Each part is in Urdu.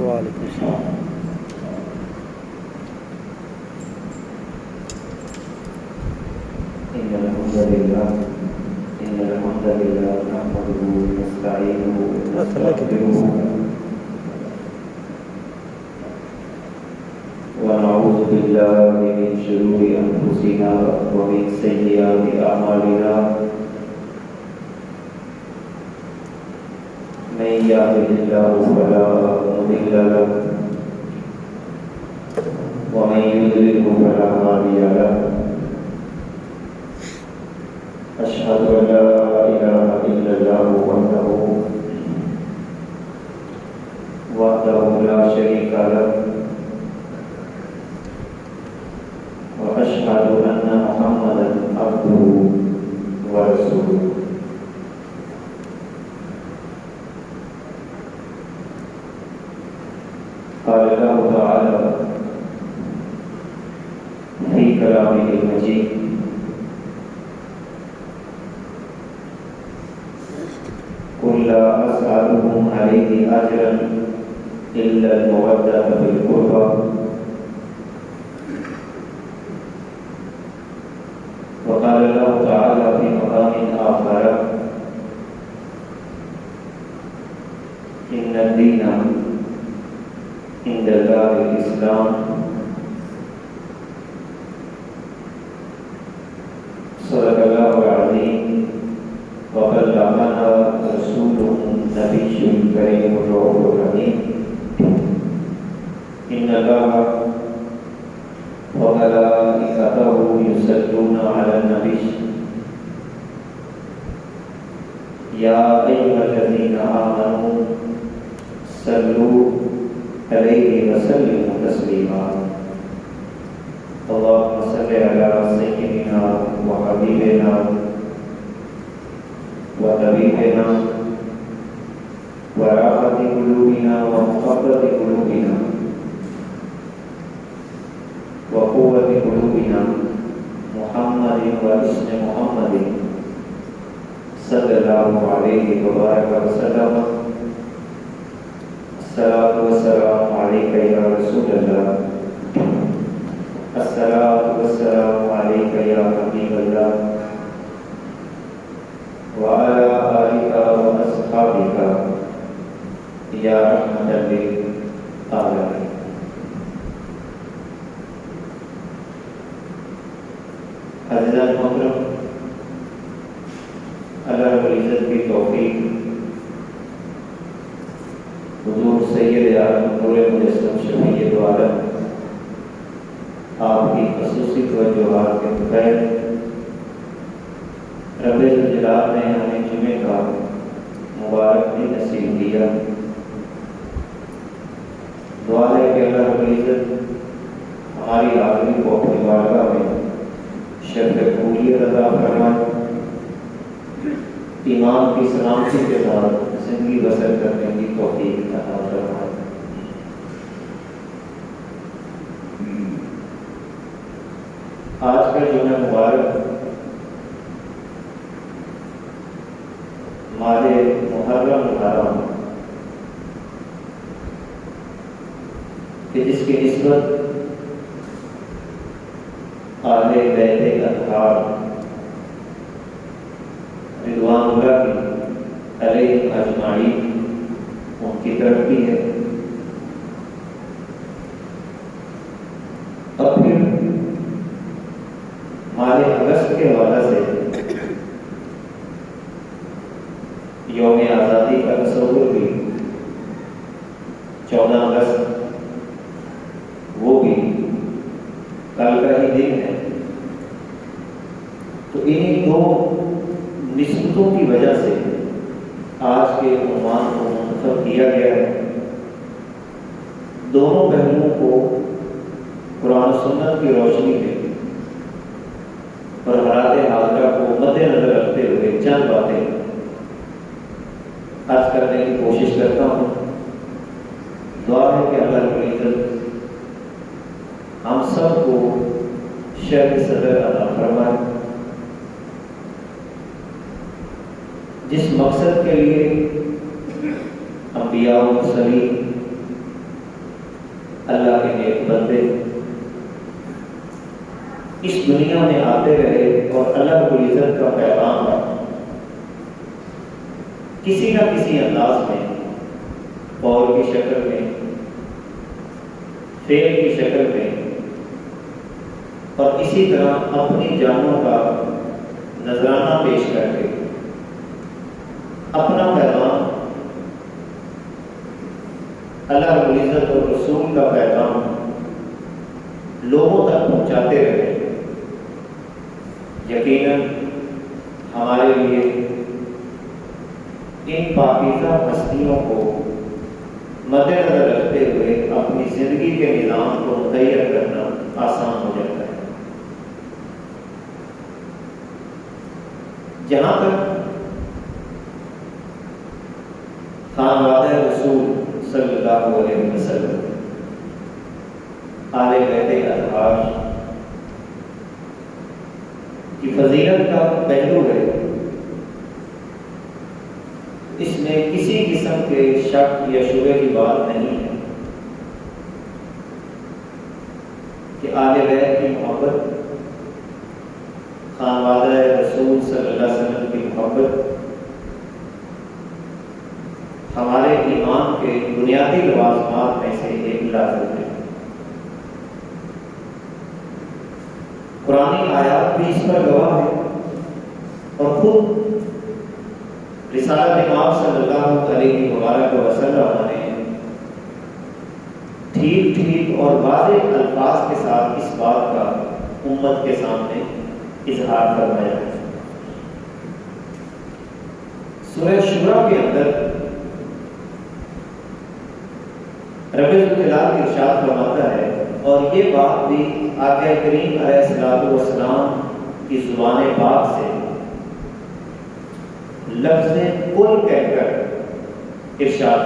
وعلیکم السلام۔ إن الحمد لله نحمده ونستعينه ونستغفره ونعوذ بالله من شرور أنفسنا ومن سيئات أعمالنا من يهده الله فلا مضل له ومن يضلل فلا هادي له أشهد أن لا إله إلا الله وحده لا شريك له وأشهد أن محمدا عبده ورسوله قال الله تعالى في كلامه المجيد قل لا أسألكم عليه أجرا إلا المودة في القربى وقال الله تعالى في مقام آخر إن الدين عند الله الإسلام صدق الله العظيم وبلغنا رسوله النبي الكريم الرؤوف الرحيم إن الله وملائكته يصلون على النبي يا أيها الذين آمنوا صلوا عليه وسلموا تسليما اللهم صل على سيدنا وحبيبنا وطبيبنا وراحة قلوبنا ومحبة قلوبنا وقوة قلوبنا محمد واسم محمد صلى الله عليه وبارك وسلم الصلاة والسلام عليك يا رسول الله الصلاة والسلام عليك يا حبيب الله وعلى آلك وأصحابك يا رحمة للعالمين عزیزان محترم، اللہ رب العزت کی توفیق حضور سید عالم نور مجسم شفیع دو عالم آپ کی خصوصی توجہات کے بغیر رب الجلال نے ہمیں جمعے کا مبارک بھی نصیب کیا۔ دعا ہے کہ اللہ رب العزت ہماری حاضری کو اپنی بارگاہ میں شرف قبولیت عطا فرمائے، ایمان کی سلامتی کے ساتھ زندگی بسر کرنے کی توفیق عطا فرمائے۔ آج کا جمعہ مبارک ماہ محرم الحرام کہ جس کی نسبت اہل بیت اطہار رضوان اللہ علیہ اجمعین ان کی طرف کی ہے، اور پھر ماہ اگست کے حوالے سے یوم آزادی کا تصور بھی 14 اگست وہ بھی کل کا ہی دن ہے۔ تو انہیں دو نسبتوں کی وجہ سے آج کے عنوان کو منتخب کیا گیا ہے۔ دونوں پہلوؤں کو قرآن و سنت کی روشنی میں اور حالات حاضرہ کو مد نظر رکھتے ہوئے چند باتیں عرض کرنے کی کوشش کرتا ہوں۔ دعا ہے کہ اللہ رب العزت ہم سب کو شرح صدر عطا فرمائے، جس مقصد کے لیے انبیاء و مرسلین کے نیک بندے اس دنیا میں آتے رہے اور اللہ رب العزت کا پیغام کسی نہ کسی انداز میں، قول کی شکل میں، فعل کی شکل میں، اور اسی طرح اپنی جانوں کا نذرانہ پیش کر کے اپنا پیغام، اللہ رب العزت اور رسول کا پیغام لوگوں تک پہنچاتے رہے۔ یقیناً ہمارے لیے ان پاکیزہ ہستیوں کو مد نظر رکھتے ہوئے اپنی زندگی کے نظام کو متعین کرنا آسان ہو جاتا ہے۔ جہاں تک خانوادہ رسول صلی اللہ علیہ وسلم، آل بیت اطہار کی فضیلت کا پہلو ہے، اس میں کسی قسم کے شک یا شبہ کی بات نہیں ہے کہ آل بیت کی محبت، خانوادہ رسول صلی اللہ علیہ وسلم کی محبت ہمارے ایمان کے بنیادی لوازمات میں سے ایک لازم ہے۔ قرآنی آیات بھی اس پر گواہ ہے، اور خود رسالت امام صلی اللہ علیہ وآلہ وسلم نے ٹھیک ٹھیک اور واضح الفاظ کے ساتھ اس بات کا امت کے سامنے اظہار فرمایا ہے۔ سورہ شورى کے اندر رب الجلال ارشاد فرماتا ہے، اور یہ بات بھی آقا کریم علیہ الصلوۃ والسلام کی زبان پاک سے لفظ قل کہہ کر ارشاد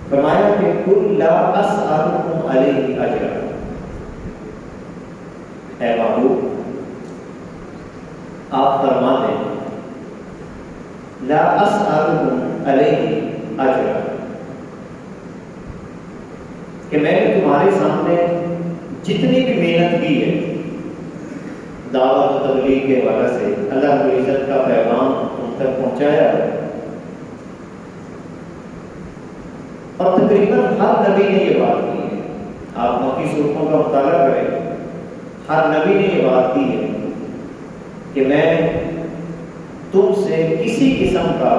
فرمایا کہ قل لا اسألکم علیہ اجرا، اے محبوب آپ فرما دیں لا اسألکم علیہ اجرا، کہ میں نے تمہارے سامنے جتنی بھی محنت کی ہے دعوت و تبلیغ کے حوالے سے، اللہ رب العزت کا پیغام تم تک پہنچایا ہے، اور تقریباً ہر نبی نے یہ بات کی ہے، آپ مکی صورتوں کا مطالعہ کریں، ہر نبی نے یہ بات کی ہے کہ میں تم سے کسی قسم کا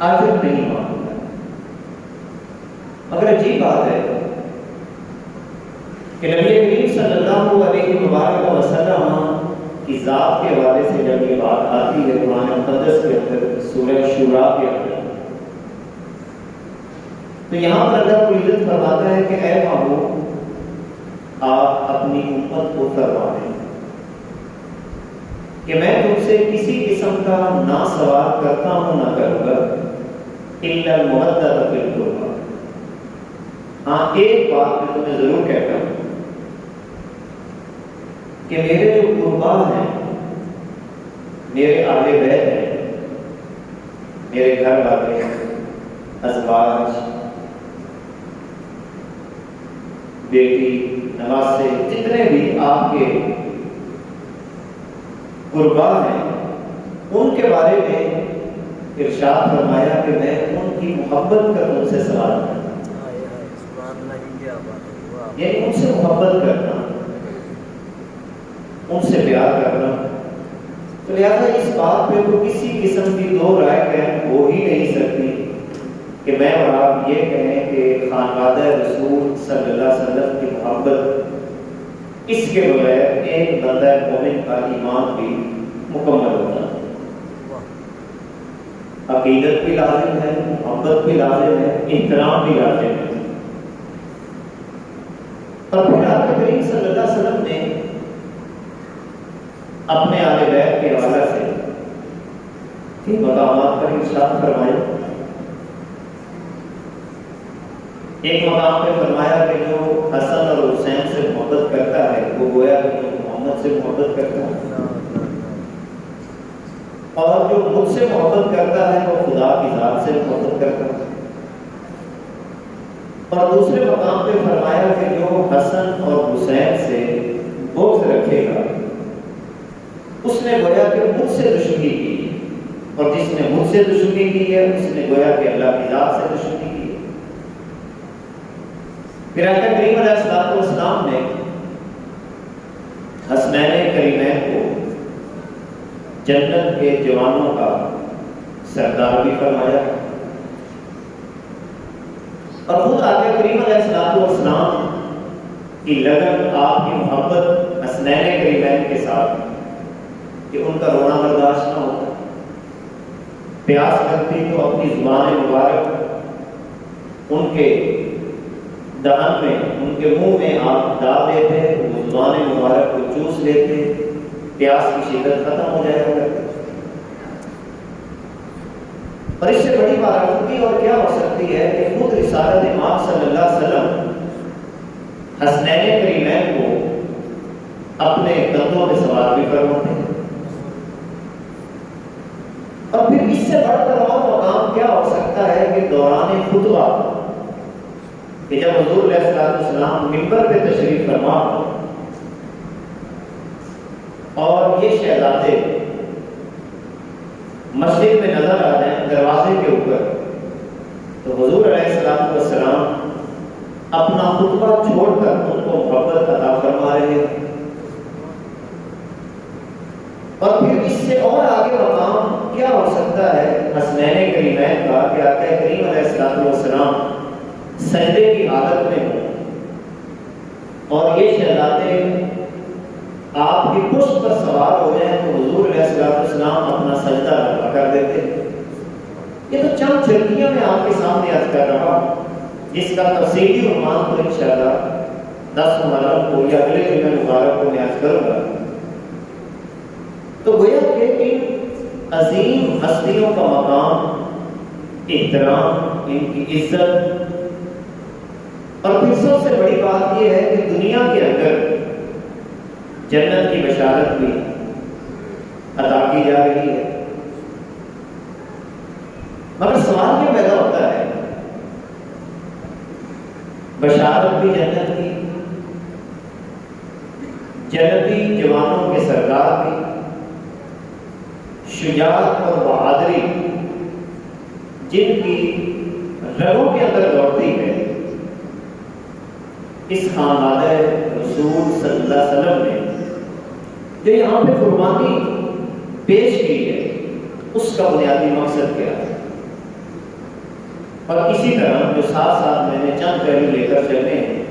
اجر نہیں مانگوں گا۔ مگر عجیب بات ہے کہ نبی کریم صلی اللہ علیہ وآلہ وسلم کی ذات کے حوالے سے جب یہ بات آتی ہے قرآن مقدس کے اندر سورہ شورى کے اندر، تو یہاں پر اللہ کو عزت فرماتا ہے کہ اے محبوب آپ اپنی امت کو فرما دیں کہ میں تم سے کسی قسم کا نہ سوال کرتا ہوں نہ کروں گا الا المودۃ فی القربى، ہاں ایک بات میں تمہیں ضرور کہتا ہوں کہ میرے جو قربا ہیں، میرے اہل بیت ہیں، میرے گھر والے، ازواج، بیٹی، نواسے، جتنے بھی آپ کے قربا ہیں، ان کے بارے میں ارشاد فرمایا کہ میں ان کی محبت کا تم سے سوال کرتا ہوں، یعنی ان سے محبت کرنا، ان سے پیار کرنا۔ تو لہٰذا اس بات پہ تو کسی قسم کی دو رائے قائم ہو ہی نہیں سکتی کہ میں اور آپ یہ کہیں کہ خانوادہ رسول صلی اللہ علیہ وسلم کی محبت، اس کے بغیر ایک بندہ مومن کا ایمان بھی مکمل ہوتا ہے۔ عقیدت بھی لازم ہے، محبت بھی لازم ہے، احترام بھی لازم ہے۔ اور پھر آقا کریم صلی اللہ علیہ وسلم نے اپنے اہل بیت کے حوالے سے تین مقامات پر ارشاد فرمایا۔ ایک مقام پہ فرمایا کہ جو حسن اور حسین سے محبت کرتا ہے وہ گویا کہ محمد سے محبت کرتا ہے، اور جو مجھ سے محبت کرتا ہے وہ خدا کی ذات سے محبت کرتا ہے۔ اور دوسرے مقام پہ فرمایا کہ جو حسن اور حسین سے بغض رکھے گا اس نے گویا کہ مجھ سے دشمنی کی، اور جس نے مجھ سے دشمنی کی ہے اس نے گویا کہ اللہ کی ذات سے دشمنی کی ہے۔ پھر آقا کریم علیہ الصلوۃ والسلام نے حسنین کریمین کو جنت کے جوانوں کا سردار بھی فرمایا، اور خود آقا کریم علیہ الصلوۃ والسلام کی لگن، آپ کی محبت حسنین کریمین کے ساتھ کہ ان کا رونا برداشت نہ ہوتا، پیاس لگتی تو اپنی زبان مبارک ان کے دہن میں، ان کے منہ میں آپ ڈال دیتے، وہ زبان مبارک کو چوس لیتے، پیاس کی شدت ختم ہو جائے گا۔ اور اس سے بڑی بارکتی اور کیا ہو سکتی ہے کہ خود رسالت امام صلی اللہ علیہ وسلم حسنین کریمین کو اپنے کندھوں پہ سوار بھی فرماتے ہیں۔ اور پھر اس سے بڑھ کر اور مقام کیا ہو سکتا ہے کہ دوران خطبہ کہ جب حضور علیہ الصلوۃ والسلام منبر پہ تشریف فرما اور یہ شہزادے مسجد میں نظر آ جائیں دروازے کے اوپر، تو حضور علیہ الصلوۃ والسلام اپنا خطبہ چھوڑ کر ان کو محبت عطا فرما رہے ہیں۔ اور پھر اس سے اور آگے مقام کیا ہو سکتا ہے حسنین کریمین کا کہ آقا کریم علیہ الصلوۃ والسلام سجدے کی حالت میں ہوں اور یہ شہزادے آپ کی پشت پر سوار ہو جائیں تو حضور علیہ الصلوۃ والسلام اپنا سجدہ رفع کر دیتے۔ یہ تو چند جھلکیاں میں آپ کے سامنے عرض کر رہا ہوں، جس کا تفصیلی عنوان تو انشاءاللہ 10 محرم کو یا اگلے جمعہ مبارک کو میں عرض کروں گا۔ تو گویا کہ ان عظیم ہستیوں کا مقام، احترام، ان کی عزت، اور پھر سب سے بڑی بات یہ ہے کہ دنیا کے اندر جنت کی بشارت بھی عطا کی جا رہی ہے۔ مگر سوال یہ پیدا ہوتا ہے، بشارت بھی جنت کی، جنتی جوانوں کے سردار بھی، شجاعت اور بہادری جن کی رگوں کے اندر دوڑتی ہے، اس خاندان رسول صلی اللہ علیہ وسلم نے جو یہاں پہ قربانی پیش کی ہے اس کا بنیادی مقصد کیا ہے؟ اور اسی طرح جو ساتھ ساتھ میں نے چند پہلو لے کر چلنے ہیں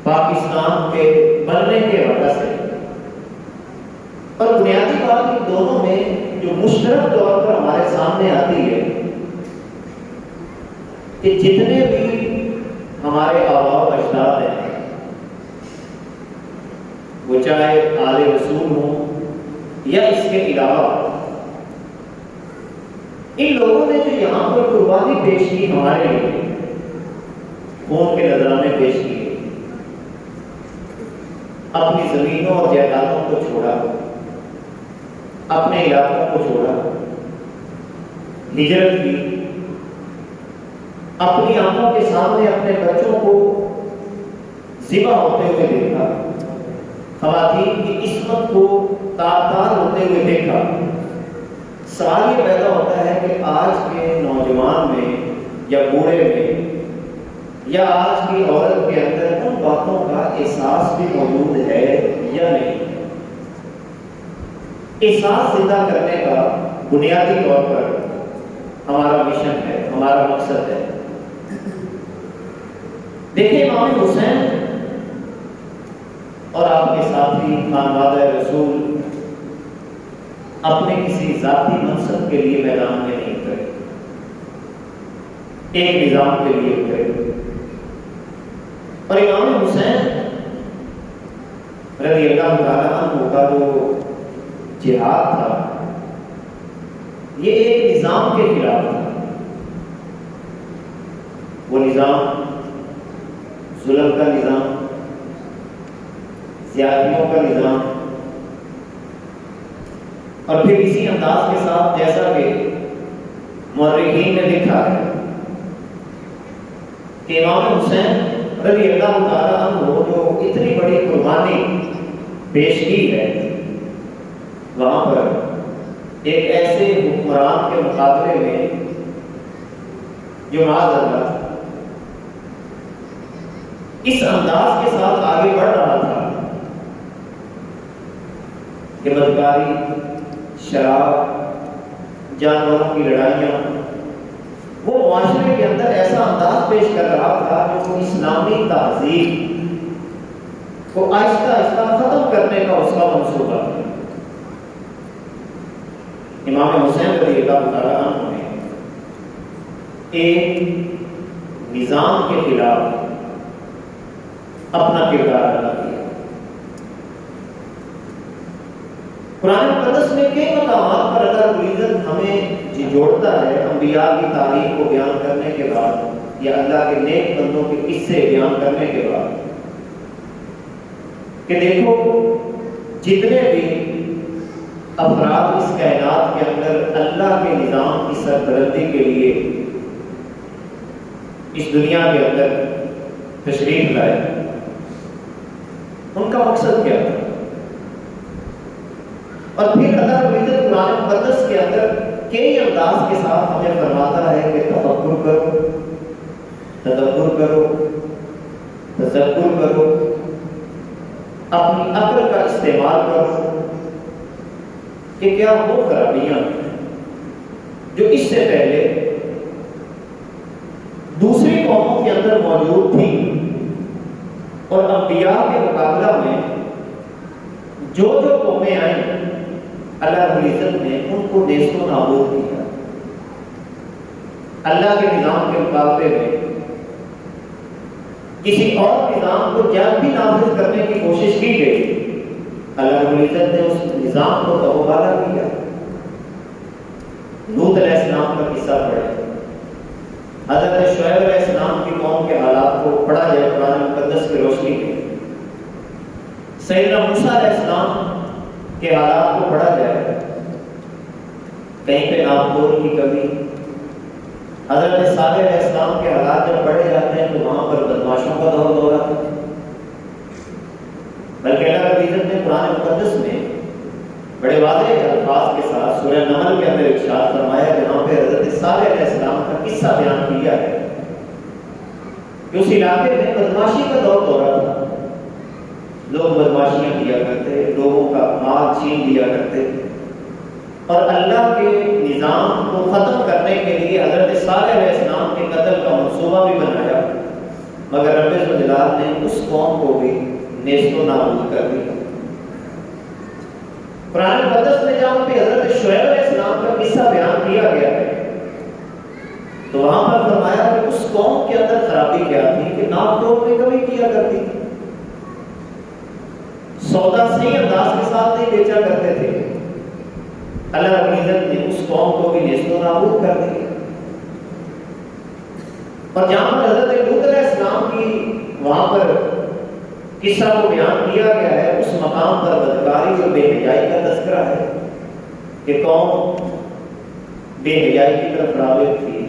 پاکستان کے بننے کے وجہ سے، اور بنیادی بات ان دونوں میں جو مشترک طور پر ہمارے سامنے آتی ہے کہ جتنے بھی ہمارے آباء و اجداد ہیں، وہ چاہے آل رسول ہوں یا اس کے علاوہ، ان لوگوں نے جو یہاں پر قربانی پیش کی ہمارے لیے، خون کے نذرانے پیش کیے، اپنی زمینوں اور جائیدادوں کو چھوڑا، اپنے علاقوں کو چھوڑا، ہجرت کی، اپنی آنکھوں کے سامنے اپنے بچوں کو ذبح ہوتے ہوئے دیکھا، خواتین کی عصمت کو تار تار ہوتے ہوئے دیکھا۔ سوال یہ پیدا ہوتا ہے کہ آج کے نوجوان میں یا بوڑھے میں یا آج کی عورت کے اندر ان باتوں کا احساس بھی موجود ہے یا نہیں؟ احساس زندہ کرنے کا بنیادی طور پر ہمارا مشن ہے، ہمارا مقصد ہے۔ دیکھیں امام حسین اور آپ کے ساتھی خانوادہ رسول اپنے کسی ذاتی منصب کے لیے میدان میں نہیں اترے، ایک نظام کے لیے اترے، اور امام حسین رضی اللہ تعالیٰ عنہ کا جو جہاد تھا یہ ایک نظام کے خلاف تھا۔ وہ نظام ظلم کا نظام، زیادتیوں کا نظام، اور پھر اسی انداز کے ساتھ جیسا کہ مورخین نے لکھا ہے کہ امام حسین رضی اللہ تعالیٰ عنہ جو اتنی بڑی قربانی پیش کی ہے، وہاں پر ایک ایسے حکمران کے مقابلے میں جو معاذ اللہ اس انداز کے ساتھ آگے بڑھ رہا تھا کہ بدکاری، شراب، جانوروں کی لڑائیاں، وہ معاشرے کے اندر ایسا انداز پیش کر رہا تھا جو اسلامی تہذیب کو آہستہ آہستہ ختم کرنے کا اس کا منصوبہ تھا۔ امام حسین رضی اللہ تعالیٰ عنہ نے ایک نظام کے خلاف اپنا کردار ادا کیا۔ قرآن مقدس میں کئی مقامات پر اللہ رب العزت ہمیں جوڑتا ہے انبیاء کی تاریخ کو بیان کرنے کے بعد یا اللہ کے نیک بندوں کے قصے بیان کرنے کے بعد کہ دیکھو جتنے بھی افراد اس کائنات کے اندر اللہ کے نظام کی سربلندی کے لیے اس دنیا کے اندر تشریف لائے، ان کا مقصد کیا تھا؟ اور پھر اللہ رب العزت قرآن مقدس کے اندر کئی انداز کے ساتھ ہمیں فرماتا ہے کہ تفکر کرو، تدبر کرو، تذکر کرو، اپنی عقل کا استعمال کرو کہ کیا وہ خرابیاں جو اس سے پہلے دوسری قوموں کے اندر موجود تھیں اور انبیاء کے مقابلہ میں جو قومیں آئیں، اللہ رب العزت نے ان کو نیست و نابود کیا۔ اللہ کے نظام کے مقابلے میں کسی اور نظام کو جب بھی نافذ کرنے کی کوشش کی گئی، اللہ رب العزت نے اس نظام کو تباہ کیا۔ لوط علیہ السلام کا قصہ پڑھے، حضرت شعیب علیہ السلام کی قوم کے حالات کو پڑھا جائے قرآن مقدس کی روشنی میں، سیدنا موسیٰ علیہ السلام کے حالات کو پڑھا جائے، کہیں پہ ناپتول کی کمی، حضرت صالح علیہ السلام کے حالات جب پڑھے جاتے ہیں تو وہاں پر بدماشوں کا دور دورہ تھا۔ بلکہ اللہ رب العزت نے قرآن مقدس میں بڑے واضح الفاظ کے ساتھ سورہ نمل کے اندر ارشاد فرمایا، جہاں پہ حضرت صالح علیہ السلام کا قصہ بیان کیا ہے کہ اس علاقے میں بدماشی کا دور دورہ تھا، لوگ بدماشیاں کیا کرتے، لوگوں کا مال چھین لیا کرتے، اور اللہ کے نظام کو ختم کرنے کے لیے حضرت صالح علیہ السلام کے قتل کا منصوبہ بھی بنایا، مگر رب ذوالجلال نے اس قوم کو بھی نیست و نابود کر دیا۔ قرآن مقدس میں جہاں پہ حضرت شعیب علیہ السلام کا قصہ بیان کیا گیا ہے تو وہاں پر فرمایا کہ اس قوم کے اندر خرابی کیا تھی کہ ناپ توپ میں کمی کیا کرتی تھی، سودا صحیح انداز کے ساتھ نہیں بیچا کرتے تھے۔ اللہ رب العزت نے اس قوم کو بھی نیست و نابود کر دیا۔ اور جہاں پر حضرت لوط علیہ السلام کی وہاں پر قصہ کو بیان کیا گیا ہے، اس مقام پر بدکاری اور بے حیائی کا تذکرہ ہے کہ قوم بے حیائی کی طرف راغب تھی،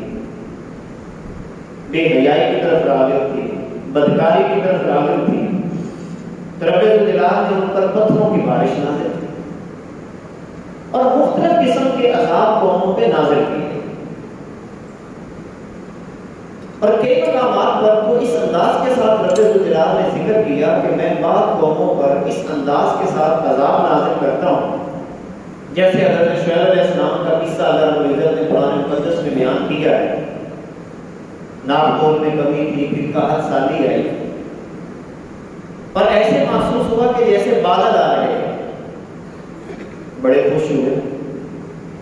بے حیائی کی طرف راغب تھی، بدکاری کی طرف راغب تھی، تو رب ذوالجلال نے ان پر پتھروں کی بارش نازل کی اور مختلف قسم کے عذاب قوموں پہ نازل کیے۔ اور کئی مقامات پر تو اس انداز کے ساتھ رب ذوالجلال نے ذکر کیا کہ میں بعض قوموں پر اس انداز کے ساتھ عذاب نازل کرتا ہوں، جیسے حضرت شعیب علیہ السلام کا قصہ اللہ رب العزت نے قرآن مقدس میں بیان کیا ہے، ناپ تول میں کمی تھی، پھر قحط سالی آئی، اور ایسے محسوس ہوا کہ جیسے بادل آ رہے ہیں، بڑے خوش ہوئے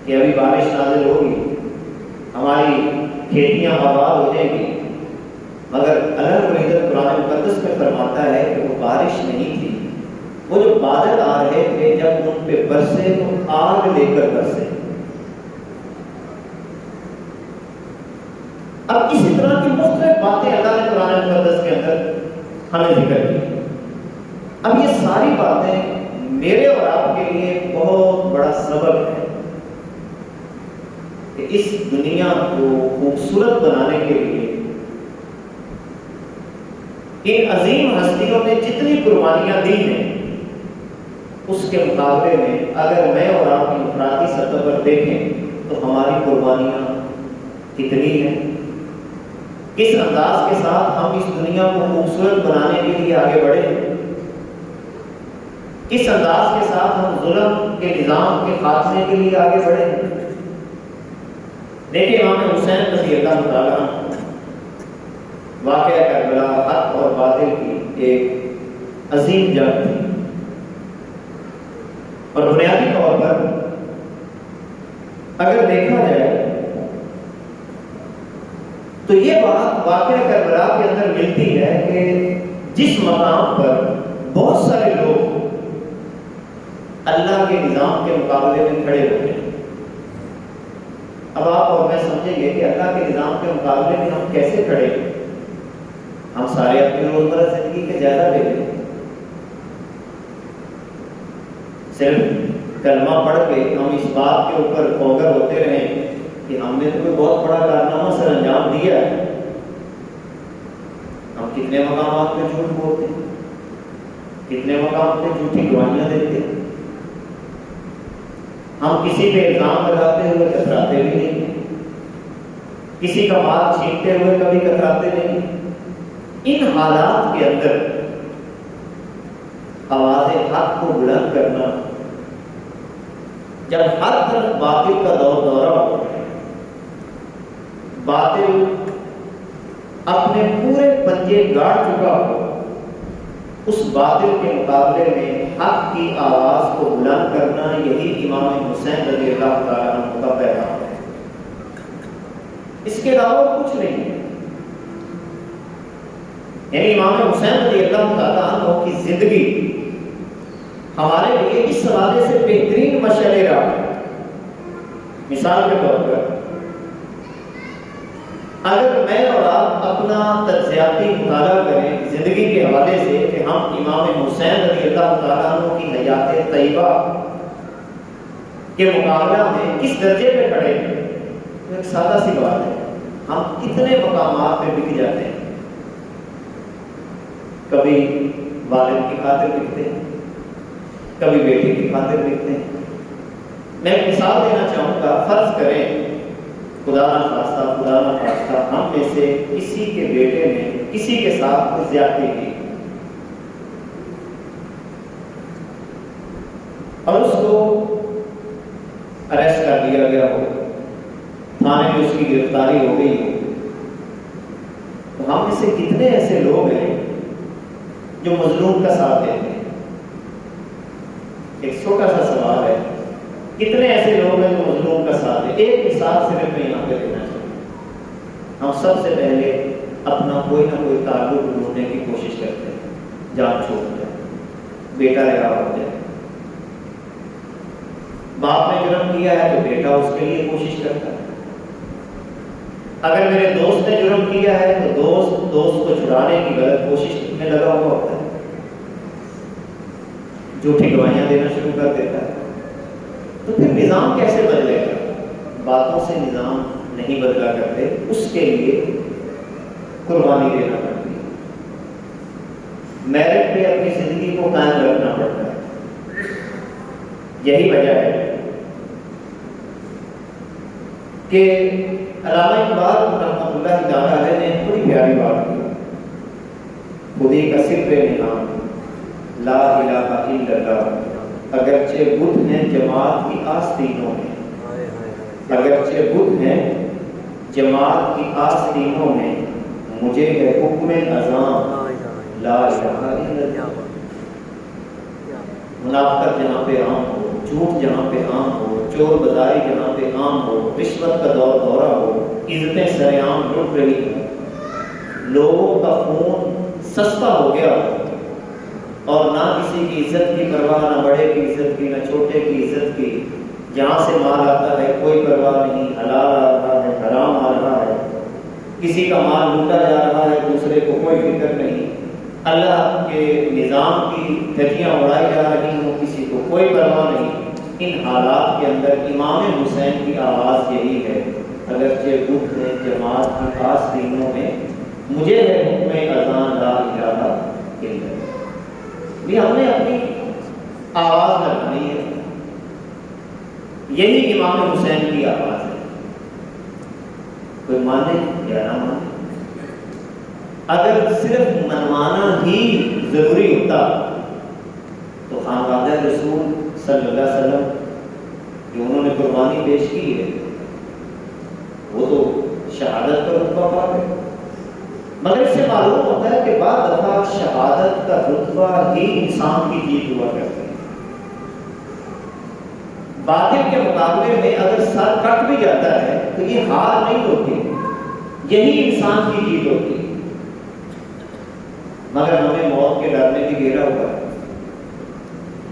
کہ ابھی بارش نازل ہوگی، ہماری کھیتیاں آباد ہو جائیں گی، مگر اللہ رب العزت قرآن مقدس میں فرماتا ہے کہ وہ بارش نہیں تھی، وہ جو بادل آ رہے تھے جب ان پہ برسے تو آگ لے کر برسے۔ اب اسی طرح کی مختلف باتیں اللہ نے قرآن مقدس کے اندر ہمیں ذکر کی۔ اب یہ ساری باتیں میرے اور آپ کے لیے بہت بڑا سبق ہے کہ اس دنیا کو خوبصورت بنانے کے لیے ان عظیم ہستیوں نے جتنی قربانیاں دی ہیں اس کے مقابلے میں اگر میں اور آپ کی انفرادی سطح پر دیکھیں تو ہماری قربانیاں کتنی ہیں، کس انداز کے ساتھ ہم اس دنیا کو خوبصورت بنانے کے لیے آگے بڑھے ہیں، کس انداز کے ساتھ ہم ظلم کے نظام کے خاتمے کے لیے آگے بڑھے ہیں۔ دیکھیں امام حسین رضی اللہ تعالیٰ واقعہ کربلا حق اور باطل کی ایک عظیم جنگ تھی، اور بنیادی طور پر اگر دیکھا جائے تو یہ بات واقعہ کربلا کے اندر ملتی ہے کہ جس مقام پر بہت سارے لوگ اللہ کے نظام کے مقابلے میں کھڑے ہوتے ہیں، اب آپ اور میں سمجھیں گے کہ اللہ کے نظام کے مقابلے میں ہم کیسے کھڑے ہیں۔ ہم سارے اپنی روزمرہ زندگی کا جائزہ لے لیں، صرف کلمہ پڑھ کے ہم اس بات کے اوپر فوگر ہوتے رہیں کہ ہم نے تو کوئی بہت بڑا کارنامہ سر انجام دیا ہے۔ ہم کتنے مقامات پہ جھوٹ بولتے ہیں، کتنے مقام پہ جھوٹی گواہیاں دیتے ہیں، ہم کسی پہ الزام لگاتے ہوئے کتراتے بھی نہیں ہیں، کسی کا مال چھینتے ہوئے کبھی کتراتے نہیں ہیں۔ ان حالات کے اندر آواز حق کو بلند کرنا، جب ہر طرف باطل کا دورہ ہو، باطل اپنے پورے پنجے گاڑ چکا ہو، اس باطل کے مقابلے میں حق کی آواز کو بلند کرنا، یہی امام حسین رضی اللہ تعالیٰ عنہ کا پیغام ہے۔ اس کے علاوہ کچھ نہیں ہے۔ یعنی امام حسین رضی اللہ تعالیٰ عنہ کی زندگی ہمارے لیے اس حوالے سے بہترین مشعل راہ ہے۔ مثال کے طور پر اگر میں اور آپ اپنا تجزیاتی مطالعہ کریں زندگی کے حوالے سے کہ ہم امام حسین رضی اللہ تعالیٰ عنہ کی حیات طیبہ کے مقابلہ میں کس درجے پہ کھڑے ہیں، تو ایک سادہ سی بات ہے، ہم کتنے مقامات پہ بک جاتے ہیں۔ کبھی والد کی خاطر بکتے ہیں، کبھی بیٹی کی خاطر بکتے ہیں۔ میں ایک مثال دینا چاہوں گا، فرض کریں خدا نہ خواستہ ہم میں سے کسی کے بیٹے نے کسی کے ساتھ کوئی زیادتی کی اور اس کو اریسٹ کر دیا گیا ہو، تھانے میں اس کی گرفتاری ہو گئی ہو، تو ہم میں سے کتنے ایسے لوگ ہیں جو مظلوم کا ساتھ دیتے ہیں؟ ایک چھوٹا سا سوال ہے، کتنے ایسے لوگ ہیں جو مظلوم کا ساتھ دیں؟ ایک مثال صرف میں یہاں پہ دینا چاہوں گا۔ ہم سب سے پہلے اپنا کوئی نہ کوئی تعلق ڈھونڈنے کی کوشش کرتے ہیں، جان چھوٹ جائے، بیٹا رہا ہو جائے، باپ نے جرم کیا ہے تو بیٹا اس کے لیے کوشش کرتا ہے، اگر میرے دوست نے جرم کیا ہے تو دوست کو چھڑانے کی غلط کوشش میں لگا ہوا ہوتا ہے، جھوٹی گواہیاں دینا شروع کر دیتا ہے۔ تو پھر نظام کیسے بدلے گا؟ باتوں سے نظام نہیں بدلا کرتے، اس کے لیے قربانی دینا پڑتی ہے، میرٹ پہ اپنی زندگی کو قائم رکھنا پڑتا ہے۔ یہی وجہ ہے کہ علامہ اقبال رحمۃ اللہ تعالیٰ علیہ نے بڑی پیاری بات کی، خودی کا سر نام لا الہ الا اللہ، اگرچہ بت ہیں جماعت کی آستینوں میں، اگرچہ بت ہیں جماعت کی آستینوں میں، مجھے ہے حکم اذان لا الہ الا اللہ۔ منافقت جہاں پہ عام ہو، جھوٹ جہاں پہ عام ہو، چور بازاری جہاں پہ عام ہو، رشوت کا دورہ ہو، عزتیں سر عام لٹ رہی ہیں، لوگوں کا خون سستا ہو گیا ہو، اور نہ کسی کی عزت کی پرواہ، نہ بڑے کی عزت کی، نہ چھوٹے کی عزت کی، جہاں سے مال آتا ہے کوئی پرواہ نہیں، حلال آ رہا ہے حرام آ رہا ہے، کسی کا مال لوٹا جا رہا ہے دوسرے کو کوئی فکر نہیں، اللہ کے نظام کی دھجیاں اڑائی جا رہی ہوں کسی کو کوئی پرواہ نہیں۔ ان حالات کے اندر امام حسین کی آواز یہی ہے، اگرچہ بت ہے جماعت کی آستینوں میں، مجھے ہے حکم اذان لا الہ بھی ہم نے اپنی آواز لگانی ہے، یہی امام حسین کی آواز ہے، کوئی مانے یا نہ مانے۔ اگر صرف منوانا ہی ضروری ہوتا تو خانوادہ رسول صلی اللہ علیہ وسلم جو انہوں نے قربانی پیش کی ہے وہ تو شہادت کا رتبہ پا گئے، مگر اس سے معلوم ہوتا ہے کہ بعض دفعہ شہادت کا رتبہ ہی انسان کی جیت ہوا کرتی ہے۔ باطل کے مقابلے میں اگر سر کٹ بھی جاتا ہے تو یہ ہار نہیں ہوتی، یہی انسان کی جیت ہوتی ہے۔ مگر ہمیں موت کے ڈر میں بھی گھیرا ہوا ہے،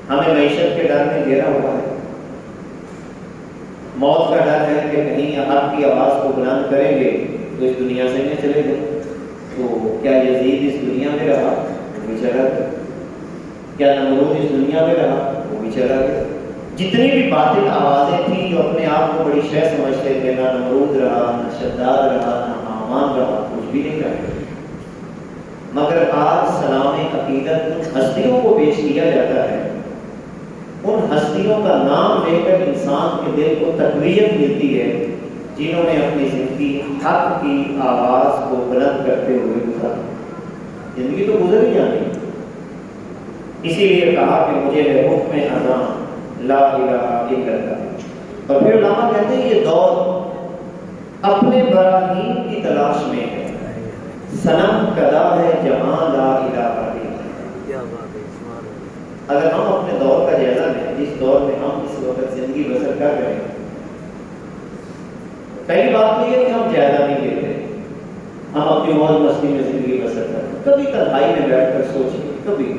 ہمیں معیشت کے ڈر میں گھیرا ہوا ہے، موت کا ڈر ہے کہ کہیں حق کی آواز کو بلند کریں گے تو اس دنیا سے نہیں چلے گئے، تو کیا یزید اس دنیا میں رہا؟ وہ بھی چلا گیا۔ کیا نمرود اس دنیا میں رہا؟ وہ بھی چلا گیا۔ جتنی بھی باطل آوازیں تھیں جو اپنے آپ کو بڑی شے سمجھتے تھے، نہ نمرود رہا، نہ شداد رہا، نہ حامان رہا، کچھ بھی نہیں رہا۔ مگر آج سلام عقیدت ان ہستیوں کو پیش کیا جاتا ہے، ان ہستیوں کا نام لے کر انسان کے دل کو تقویت ملتی ہے جنہوں نے اپنی زندگی حق کی آواز کو بلند کرتے ہوئے گزاری۔ زندگی تو گزر ہی جانی، اسی لیے کہا کہ مجھے ہے حکم اذاں لا الہ الا اللہ۔ اور پھر علماء کہتے ہیں یہ دور اپنے براہین کی تلاش میں ہے، صنم کدا ہے جہاں لا الہ الا اللہ۔ اگر ہم اپنے دور کا جائزہ لیں، جس دور میں ہم اس وقت زندگی بسر کر رہے ہیں، پہلی بات تو یہ کہ ہم جائزہ نہیں لیتے، ہم اپنی موج مستی میں زندگی بسر کرتے ہیں، کبھی تنہائی میں بیٹھ کر سوچیں، کبھی،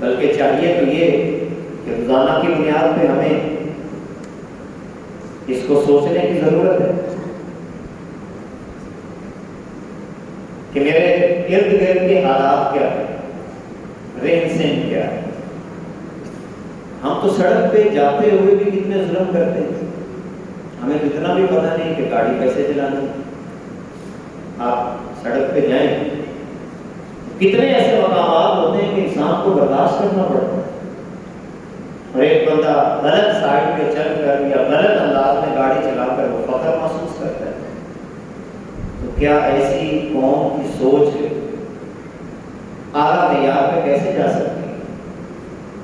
بلکہ چاہیے تو یہ کہ روزانہ کی بنیاد پہ ہمیں اس کو سوچنے کی ضرورت ہے کہ میرے ارد گرد کے حالات کیا ہیں، رہن سہن کیا ہے۔ ہم تو سڑک پہ جاتے ہوئے بھی کتنے ظلم کرتے ہیں، ہمیں تو اتنا بھی پتہ نہیں کہ گاڑی کیسے چلانی۔ آپ سڑک پہ جائیں، کتنے ایسے مقامات ہوتے ہیں کہ انسان کو برداشت کرنا پڑتا ہے، اور ایک بندہ غلط سائڈ پہ چل کر یا غلط انداز میں گاڑی چلا کر وہ فخر محسوس کرتا ہے۔ تو کیا ایسی قوم کی سوچ اعلیٰ معیار پہ کیسے جا سکتی ہے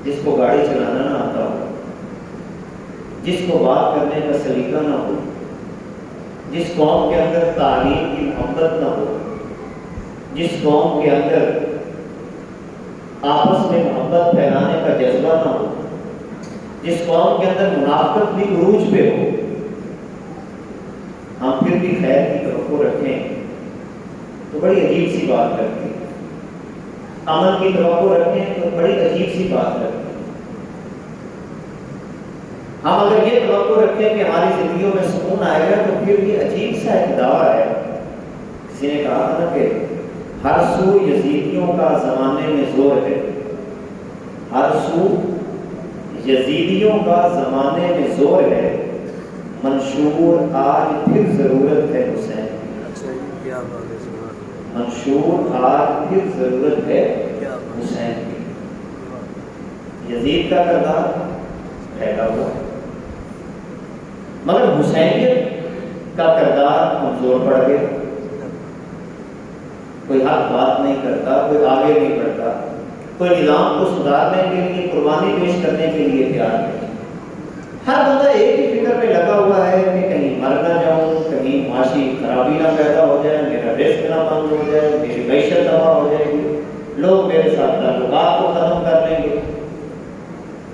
جس کو گاڑی چلانا نہ آتا ہو، جس کو بات کرنے کا سلیقہ نہ ہو، جس قوم کے اندر تعلیم کی محبت نہ ہو، جس قوم کے اندر آپس میں محبت پھیلانے کا جذبہ نہ ہو، جس قوم کے اندر منافقت بھی عروج پہ ہو، ہم پھر بھی خیر کی توقع رکھیں تو بڑی عجیب سی بات کرتی ہے، امن کی توقع رکھیں تو بڑی عجیب سی بات کرتی ہے۔ ہم اگر یہ توقع رکھیں کہ ہماری زندگیوں میں سکون آئے گا تو پھر یہ عجیب سا ایک دعویٰ ہے۔ کسی نے کہا تھا کہ ہر سو یزیدیوں کا زمانے میں زور ہے، ہر سو یزیدیوں کا زمانے میں زور ہے، منشور آج پھر ضرورت ہے حسین کی، منشور آج پھر ضرورت ہے حسین کی۔ یزید کا کردار پھیلا ہوا ہے، مگر حسینیت کا کردار کمزور پڑ گیا، کوئی حق بات نہیں کرتا، کوئی آگے نہیں بڑھتا، کوئی نظام کو سدھارنے کے لیے قربانی پیش کرنے کے لیے تیار نہیں۔ ہر بندہ ایک ہی فکر میں لگا ہوا ہے کہ کہیں مر نہ جاؤں، کہیں معاشی خرابی نہ پیدا ہو جائے، میرا رزق نہ بند ہو جائے، میری معیشت تباہ ہو جائے گی، لوگ میرے ساتھ تعلقات کو ختم کر لیں گے۔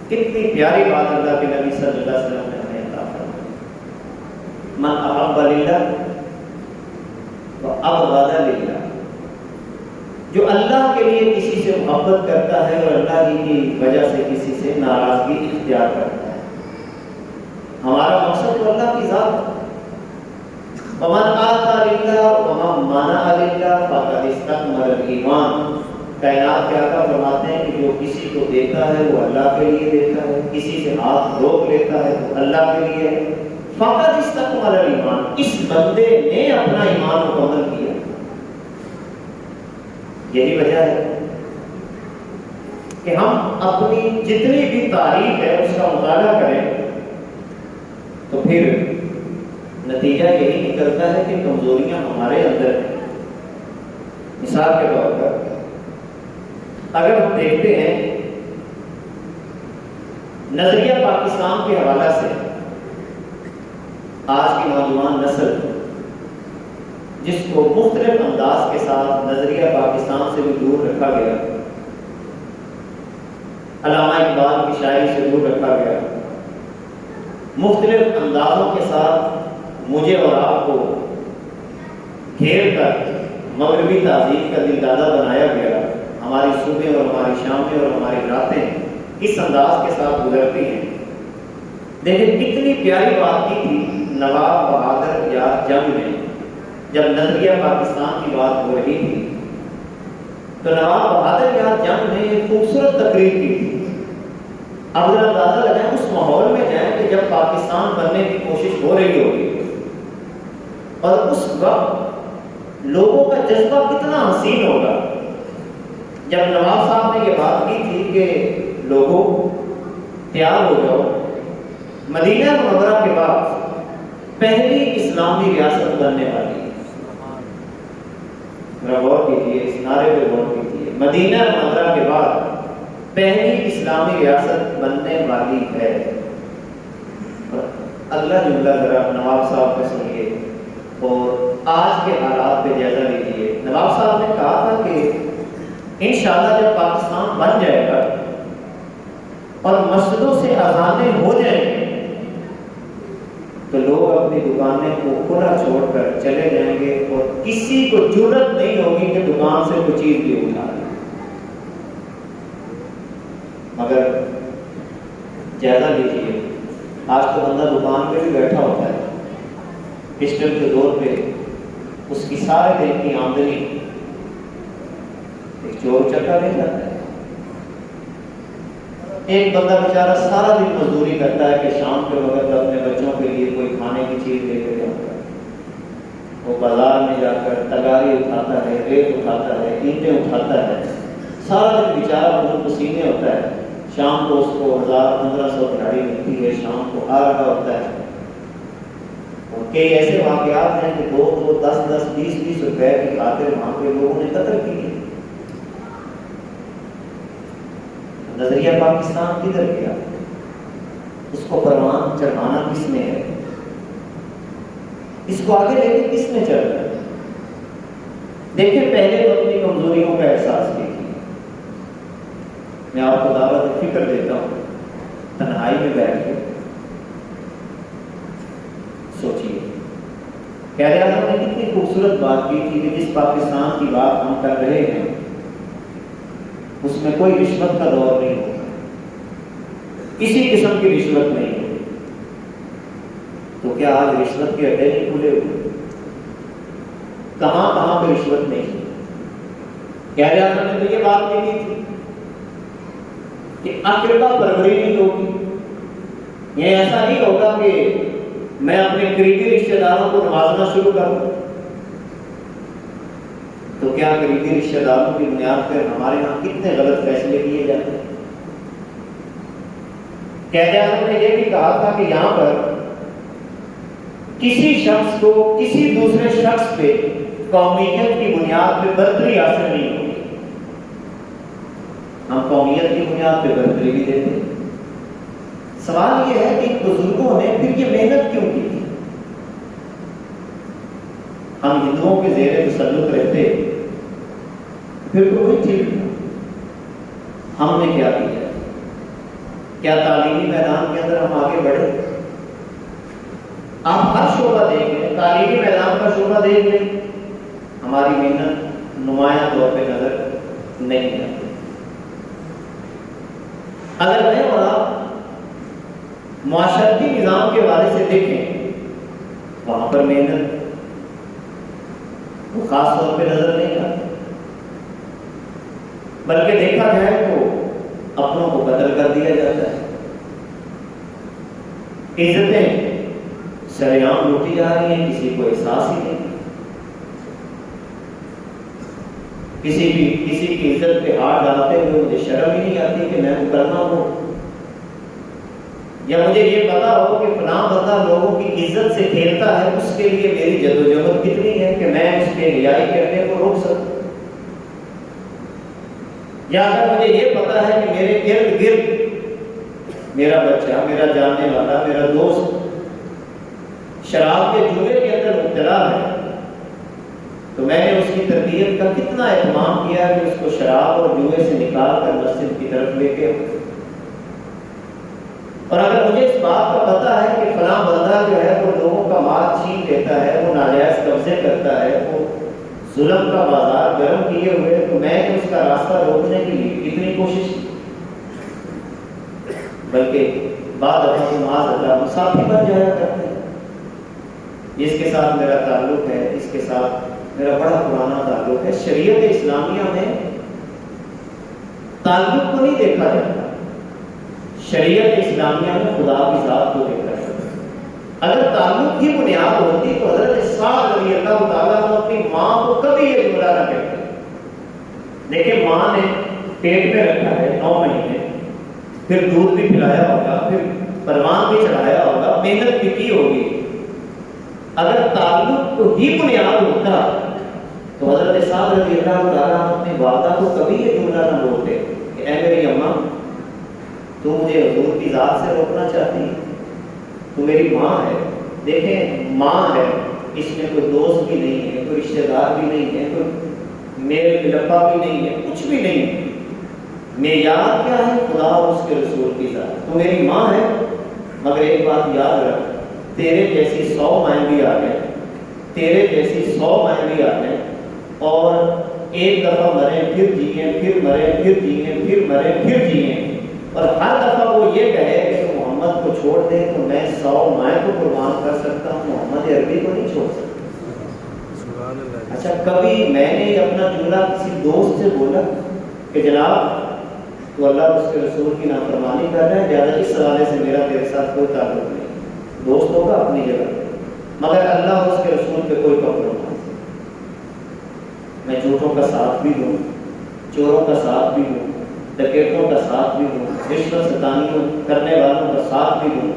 کتنی پیاری بات اللہ کے نبی صلی اللہ علیہ وسلم نے ہمیں عطا فرمائی، من احب للہ وابغض للہ، جو اللہ کے لیے کسی سے محبت کرتا ہے اور اللہ کی وجہ سے کسی سے ناراضگی اختیار کرتا ہے، ہمارا مقصد تو اللہ کی ذات ہے۔ ومن آتا للہ ومن منع للہ فقد استکمل الایمان۔ کائنات کے آقا فرماتے ہیں کہ جو کسی کو دیتا ہے وہ اللہ کے لیے دیتا ہے، کسی سے ہاتھ روک لیتا ہے تو اللہ کے لیے ہے۔ فقد استکمل الایمان، اس بندے نے اپنا ایمان مکمل کیا۔ یہی وجہ ہے کہ ہم اپنی جتنی بھی تاریخ ہے اس کا مطالعہ کریں تو پھر نتیجہ یہی نکلتا ہے کہ کمزوریاں ہمارے اندر ہیں۔ مثال کے طور پر اگر ہم دیکھتے ہیں نظریہ پاکستان کے حوالہ سے، آج کی نوجوان نسل جس کو مختلف انداز کے ساتھ نظریہ پاکستان سے بھی دور رکھا گیا، علامہ اقبال کی شاعری سے دور رکھا گیا، مختلف اندازوں کے ساتھ مجھے اور آپ کو گھیر کر مغربی تہذیب کا دل دادا بنایا گیا، ہماری صبح اور ہماری شامیں اور ہماری راتیں کس انداز کے ساتھ گزرتی ہیں۔ لیکن کتنی پیاری بات کی تھی نواب بہادر یار جنگ نے، جب نظریہ پاکستان کی بات ہو رہی تھی تو نواب بہادر یار جنگ نے ایک خوبصورت تقریر کی تھی۔ اب ذرا اندازہ لگائیں اس ماحول میں جائیں کہ جب پاکستان بننے کی کوشش ہو رہی ہوگی اور اس وقت لوگوں کا جذبہ کتنا حسین ہوگا۔ جب نواب صاحب نے یہ بات کی تھی کہ لوگوں تیار ہو جاؤ، مدینہ منورہ کے بعد پہلی اسلامی ریاست بننے والی ہے، ذرا غور کیجیے، اس نعرے پہ غور کیجیے، مدینہ منورہ کے بعد پہلی اسلامی ریاست بننے والی ہے۔ اگلا جملہ ذرا نواب صاحب کا سنیے اور آج کے حالات پہ جائزہ لیجیے۔ نواب صاحب نے کہا تھا کہ انشاءاللہ جب پاکستان بن جائے گا اور مسجدوں سے اذانیں ہو جائیں گے تو لوگ اپنی دکانیں کو کھلا چھوڑ کر چلے جائیں گے اور کسی کو جرأت نہیں ہوگی کہ دکان سے کوئی چیز بھی اٹھا لے۔ مگر جائزہ لیجیے، آج تو بندہ دکان پہ بھی بیٹھا ہوتا ہے، ڈیجیٹل کے دور پہ اس کی سارے دن کی آمدنی ایک چور چکا لے جاتا ہے۔ ایک بندہ بیچارہ سارا دن مزدوری کرتا ہے کہ شام کے وقت اپنے بچوں کے لیے کوئی کھانے کی چیز لے کے جاتا ہے، وہ بازار میں جا کر تگاری اٹھاتا ہے، ریت اٹھاتا ہے، اینٹیں اٹھاتا ہے، سارا دن بیچارہ بہت پسینے ہوتا ہے، شام کو اس کو 1000-1500 دہاڑی ملتی ہے، شام کو آ رہا ہوتا ہے۔ اور کئی ایسے واقعات ہیں کہ 2 10 20 روپے کی خاطر وہاں پہ لوگوں نے قتل کیے۔ نظریہ پاکستان کدھر گیا؟ اس کو پروان چڑھانا کس نے ہے؟ اس کو آگے لے کے کس نے چل رہا ہے؟ دیکھیں پہلے تو اپنی کمزوریوں کا احساس کیجیے۔ میں آپ کو دعوت فکر دیتا ہوں، تنہائی میں بیٹھ کے سوچیے، قائد اعظم نے کتنی خوبصورت بات کی تھی کہ جس پاکستان کی بات ہم کر رہے ہیں اس میں کوئی رشوت کا دور نہیں ہوگا، کسی قسم کی رشوت نہیں ہوگی۔ تو کیا آج رشوت کے اڈے نہیں کھلے ہوئے؟ کہاں کہاں پہ رشوت نہیں ہے؟ قائد اعظم نے تو یہ بات نہیں کی تھی کہ اقربا پروری نہیں ہوگی، یہ ایسا نہیں ہوگا کہ میں اپنے قریبی رشتہ داروں کو نوازنا شروع کروں۔ تو کیا قریبی رشتہ داروں کی بنیاد پر ہمارے یہاں کتنے غلط فیصلے کیے جاتے ہیں؟ قائد اعظم نے یہ بھی کہا تھا کہ یہاں پر کسی شخص کو کسی دوسرے شخص پہ قومیت کی بنیاد پہ برتری حاصل نہیں ہوگی۔ ہم قومیت کی بنیاد پہ برتری بھی دیتے ہیں۔ سوال یہ ہے کہ بزرگوں نے پھر یہ محنت کیوں کی تھی؟ ہم ہندوؤں کے زیر تسلط رہتے پھر تو وہی ٹھیک تھا۔ ہم نے کیا کیا؟ کیا تعلیمی میدان کے اندر ہم آگے بڑھے؟ آپ ہر شعبہ دیکھ لیں، تعلیمی میدان کا شعبہ دیکھ لیں، ہماری محنت نمایاں طور پہ نظر نہیں آتی۔ اگر میں اور آپ معاشرتی نظام کے حوالے سے دیکھیں، وہاں پر محنت وہ خاص طور پہ نظر نہیں آتی، بلکہ دیکھا جائے تو اپنوں کو قتل کر دیا جاتا ہے، عزتیں سریعام لوٹی جا رہی ہیں، کسی کو احساس ہی نہیں، کسی کی عزت پہ ہاتھ ڈالتے ہوئے مجھے شرم ہی نہیں آتی کہ میں مکرمہ ہوں، یا مجھے یہ پتا ہو کہ فلاں بندہ لوگوں کی عزت سے کھیلتا ہے، اس کے لیے میری جدوجہد کتنی ہے کہ میں اس کے رعائی کرنے کو روک سکوں، یا اگر مجھے یہ پتا ہے کہ میرے ارد گرد میرا بچہ، میرا جاننے والا، میرا دوست شراب کے جوئے کے اندر مبتلا ہے، تو میں نے اس کی تربیت کا کتنا اہتمام کیا کہ اس کو شراب اور جوئے سے نکال کر مسجد کی طرف لے کے، اور اگر مجھے اس بات کا پتا ہے کہ فلاں بندہ جو ہے وہ لوگوں کا مال چھین لیتا ہے، وہ ناجائز قبضے کرتا ہے، وہ ظلم کا بازار گرم کیے ہوئے، تو میں نے اس کا راستہ روکنے کے لیے کتنی کوشش کی، بلکہ بعد اپنا معاذ اللہ مسافر بن جایا کرتے ہیں۔ جس کے ساتھ میرا تعلق ہے، اس کے ساتھ میرا بڑا پرانا تعلق ہے۔ شریعت اسلامیہ میں تعلق کو نہیں دیکھا جاتا، شریعت اسلامیہ میں خدا کی ذات کو دیکھا جاتا ہے۔ اگر تعلق کی بنیاد ہوتی تو حضرت سعد رضی اللہ تعالیٰ عنہ اپنی ماں کو کبھی یہ جملہ نہ کہتے۔ دیکھیں، ماں نے پیٹ میں رکھا ہے 9 مہینے، پھر دودھ بھی پلایا ہوگا، پھر پروان بھی چڑھایا ہوگا، محنت بھی کی ہوگی۔ اگر تعلق کو ہی بنیاد ہوتا تو حضرت سعد رضی اللہ تعالیٰ اپنی والدہ کو کبھی یہ جملہ نہ بولتے کہ اے میری اماں، تو مجھے حضور کی ذات سے روکنا چاہتی ہے، تو میری ماں ہے۔ دیکھیں، ماں ہے، اس میں کوئی دوست بھی نہیں ہے، کوئی رشتہ دار بھی نہیں ہے، کوئی میل ملپا بھی نہیں ہے، کچھ بھی نہیں ہے۔ معیار کیا ہے؟ خدا اور اس کے رسول کی ذات۔ تو میری ماں ہے، مگر ایک بات یاد رکھ، تیرے جیسی 100 مائیں بھی آ گئے، تیرے جیسی 100 مائیں بھی آ گئے، اور ایک دفعہ مریں پھر جئیں، پھر مریں پھر جئیں، پھر مریں پھر جئیں، اور ہر دفعہ وہ یہ کہے کہ محمد کو چھوڑ دے تو میں 100 مائیں کو قربان کر سکتا ہوں، محمد عربی کو نہیں چھوڑ سکتا۔ اچھا، کبھی میں نے اپنا جملہ کسی دوست سے بولا کہ جناب تو اللہ اور اس کے رسول کی نافرمانی کر رہے ہیں، زیادہ اس حوالے سے میرا تیرے ساتھ کوئی تعلق نہیں، دوست ہوگا اپنی جگہ، مگر اللہ اور اس کے رسول پہ کوئی کمپرومائز نہیں۔ میں جھوٹوں کا ساتھ بھی دوں، چوروں کا ساتھ بھی دوں، ڈکیتوں کا ساتھ بھی دوں، رشوت ستانیوں کرنے والوں کا ساتھ بھی دوں،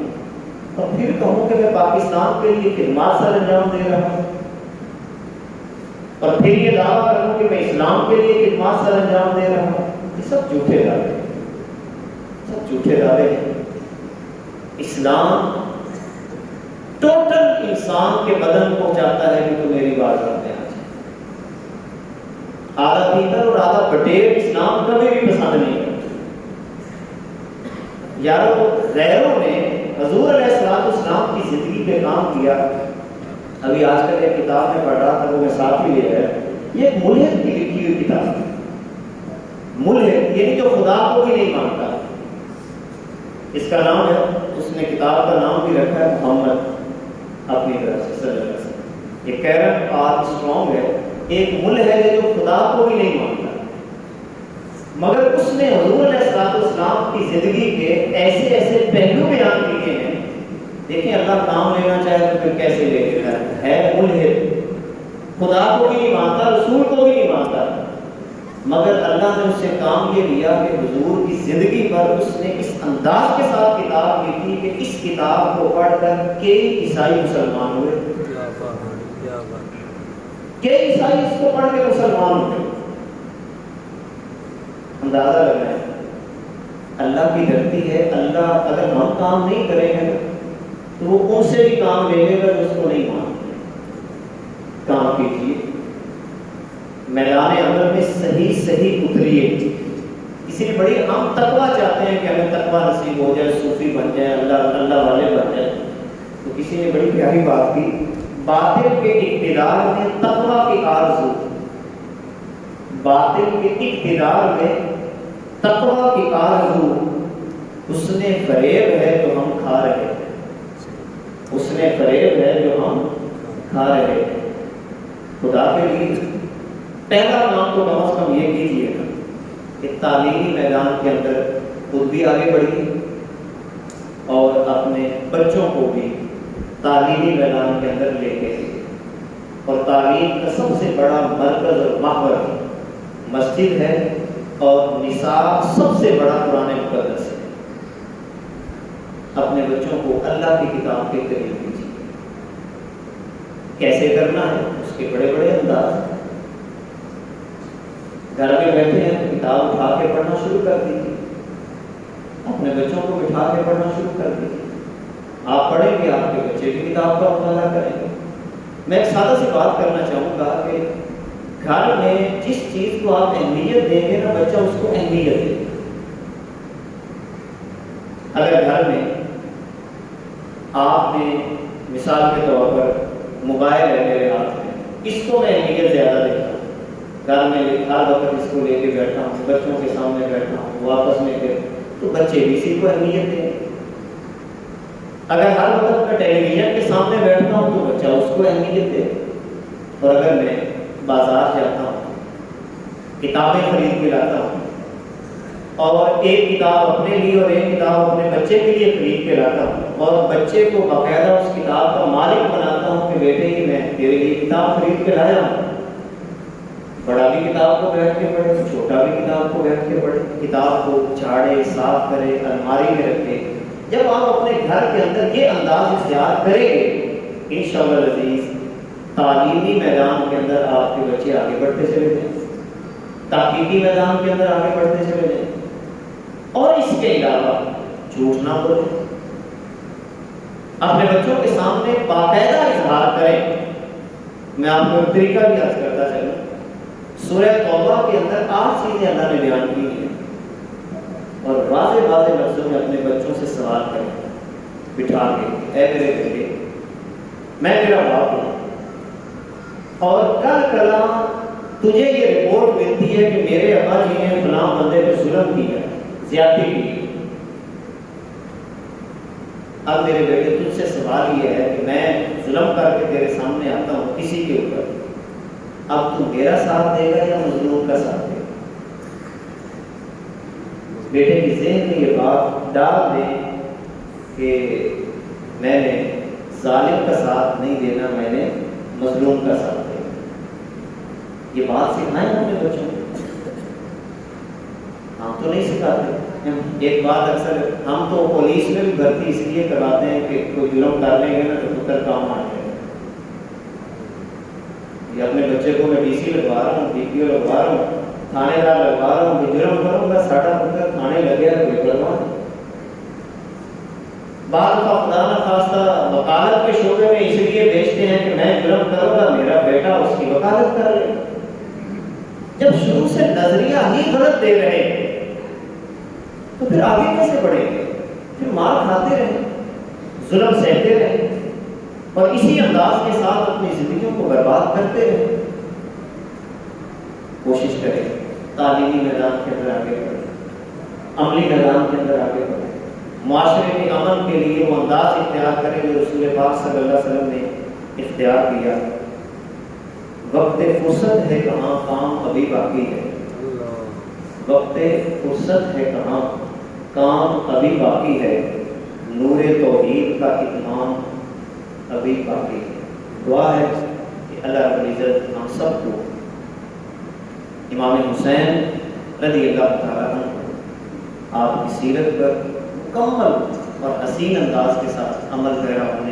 اور پھر کہوں کہ میں پاکستان کے لیے خدمات سر انجام دے رہا ہوں، اور پھر یہ دعویٰ کروں کہ میں اسلام کے لیے خدمات سر انجام دے رہا ہوں۔ یہ سب جھوٹے دعوے ہیں، سب جھوٹے دعوے ہیں۔ اسلام ٹوٹل انسان کے بدن کو چاہتا ہے کہ تو میری بات کرتے آ جائے۔ آدھا پیتل اور آدھا بٹیر اسلام کبھی بھی پسند نہیں کرتا۔ یارو، غیروں نے حضور علیہ السلام کی زندگی پہ کام کیا۔ ابھی آج کل ایک کتاب میں پڑھ رہا تھا، وہ میں ساتھ ہی لے رہا، یہ ایک ملحد کی لکھی ہوئی کتاب ہے۔ ملحد یعنی جو خدا کو بھی نہیں مانتا، اس کا نام ہے، اس نے کتاب کا نام بھی رکھا ہے محمد اپنی طرف سے صلی اللہ علیہ وسلم۔ یہ کیرن آر اسٹرانگ ہے، ایک ملحد ہے جو خدا کو بھی نہیں مانتا، مگر اس نے حضور علیہ السلام کی زندگی کے ایسے ایسے پہلو بیان کیے ہیں۔ دیکھیں، اللہ کام لینا چاہے تو پھر کیسے لے لیتا ہے۔ ملحد، خدا کو بھی نہیں مانتا، رسول کو بھی نہیں مانتا، مگر اللہ نے اس سے کام یہ لیا کہ حضور کی زندگی پر اس نے اس انداز کے ساتھ کتاب لکھی کہ اس کتاب کو پڑھ کر کئی عیسائی مسلمان ہوئے، کئی عیسائی اس کو پڑھ کے مسلمان ہوئے۔ اندازہ لگائیں، اللہ کی دھرتی ہے، اللہ اگر ہم کام نہیں کریں گے تو وہ ان سے بھی کام لے لے گا جو اس کو نہیں مانتے۔ کام کیجیے، میدان عمل میں صحیح اتریے۔ کسی نے بڑی ہم تقویٰ چاہتے ہیں کہ ہمیں تقویٰ نصیب ہو جائے، صوفی بن جائے، اللہ والے بن جائے، تو کسی نے بڑی پیاری بات کی، باطل کے اقتدار میں تقویٰ کی آرزو، باطل کے اقتدار میں تقویٰ کی آرزو، حسن فریب ہے جو ہم کھا رہے ہیں، حسن فریب ہے جو ہم کھا رہے ہیں۔ خدا کے لیے پہلا کام تو کم از کم یہ کیجیے گا کہ تعلیمی میدان کے اندر خود بھی آگے بڑھیے اور اپنے بچوں کو بھی تعلیمی میدان کے اندر لے کے، اور تعلیم کا سب سے بڑا مرکز اور محور مسجد ہے اور نصاب سب سے بڑا قرآن مقدس ہے. اپنے بچوں کو اللہ کی کتاب کے قریب کیجیے. کیسے کرنا ہے اس کے بڑے بڑے انداز. گھر میں بیٹھے ہیں تو کتاب اٹھا کے پڑھنا شروع کر دیجیے. اپنے بچوں کو بٹھا کے پڑھنا شروع کر دیجیے. آپ پڑھیں گے آپ کے بچے بھی کتاب کا مطالعہ کریں گے. میں ایک سادہ سی بات کرنا چاہوں گا کہ گھر میں جس چیز کو آپ اہمیت دیں گے نا بچہ اس کو اہمیت دے گا. اگر گھر میں آپ نے مثال کے طور پر موبائل ہے میرے ہاتھ میں, اس کو میں اہمیت زیادہ دیتا ہوں. گھر میں ہر وقت اس کو لے کے بیٹھا ہوں, بچوں کے سامنے بیٹھا ہوں, واپس میں پھر تو بچے بھی اسی کو اہمیت دیں. اگر ہر وقت میں ٹیلی ویژن کے سامنے بیٹھتا ہوں تو بچہ اس کو اہمیت دے. اور اگر میں بازار جاتا ہوں, کتابیں خرید کے لاتا ہوں اور ایک کتاب اپنے لیے اور ایک کتاب اپنے بچے کے لیے خرید کے لاتا ہوں اور بچے کو باقاعدہ اس کتاب کا مالک بناتا ہوں کہ بیٹے یہ میں تیرے لیے کتاب خرید کے لایا ہوں. بڑا بھی کتاب کو بیٹھ کے پڑھے, چھوٹا بھی کتاب کو بیٹھ کے پڑھے, کتاب کو جھاڑے, صاف کرے, الماری میں رکھے. جب آپ اپنے گھر کے اندر یہ انداز اختیار کریں گے انشاءاللہ العزیز تعلیمی میدان کے اندر آپ کے بچے آگے بڑھتے چلے جائیں, تحقیقی میدان کے اندر آگے بڑھتے چلے جائیں. اور اس کے علاوہ جھوٹ نہ بولیں, اپنے بچوں کے سامنے باقاعدہ اظہار کریں. میں آپ کو ایک طریقہ بھی عرض کرتا چلوں. سورہ توبہ کے اندر 8 چیزیں اللہ نے بیان کی ہیں اور واضح واضح لفظوں میں اپنے بچوں سے سوال کریں بٹھا کے, اے میرے بیٹے میں تیرا باپ ہوں اور کل کلا تجھے یہ رپورٹ ملتی ہے کہ میرے ابا جی نے فلاں بندے پہ ظلم کیا, زیادتی کی. اب میرے بیٹے تجھ سے سوال یہ ہے کہ میں ظلم کر کے تیرے سامنے آتا ہوں کسی کے اوپر, اب تو میرا ساتھ دے گا یا مظلوم کا ساتھ دے گا؟ بیٹے کی ذہن میں یہ بات ڈال دیں کہ میں نے ظالم کا ساتھ نہیں دینا, میں نے مظلوم کا ساتھ دینا. یہ بات سکھائیں اپنے بچوں کو. ہم تو نہیں سکھاتے. ایک بات اکثر ہم تو پولیس میں بھی بھرتی اس لیے کرواتے ہیں کہ کوئی جرم کر لیں گے نا تو پتر کام آ جائے گا. یہ اپنے بچے کو میں ڈی سی لگوا رہا ہوں, ڈی پی او لگوا رہا ہوں, تھانے دار لگوا رہا ہوں, جرم کروں گا ساڑھا پتر تھانے لگے تو کوئی لگوا نہیں. بعض کا خدا نہ خواستہ وکالت کے شعبے میں اس لیے بیچتے ہیں کہ میں جرم کروں گا میرا بیٹا اس کی وکالت کر لے. جب شروع سے نظریہ ہی غلط دے رہے تو پھر آگے کیسے بڑھیں گے؟ پھر مار کھاتے رہیں, ظلم سہتے رہیں اور اسی انداز کے ساتھ اپنی زندگیوں کو برباد کرتے رہیں. کوشش کریں تعلیمی میدان کے اندر آگے بڑھیں, عملی میدان کے اندر آگے بڑھیں, معاشرے کے امن کے لیے وہ انداز اختیار کریں جو رسول پاک صلی اللہ علیہ وسلم نے اختیار کیا. وقت فرصت ہے کہاں, کام ابھی باقی ہے. وقت فرصت ہے کہاں, کام ابھی باقی ہے. نور توحید کا اتمام ابھی باقی ہے. دعا ہے کہ اللہ رب العزت ہم سب کو امام حسین رضی اللہ تعالیٰ عنہ آپ کی سیرت پر مکمل اور حسین انداز کے ساتھ عمل پیرا ہونے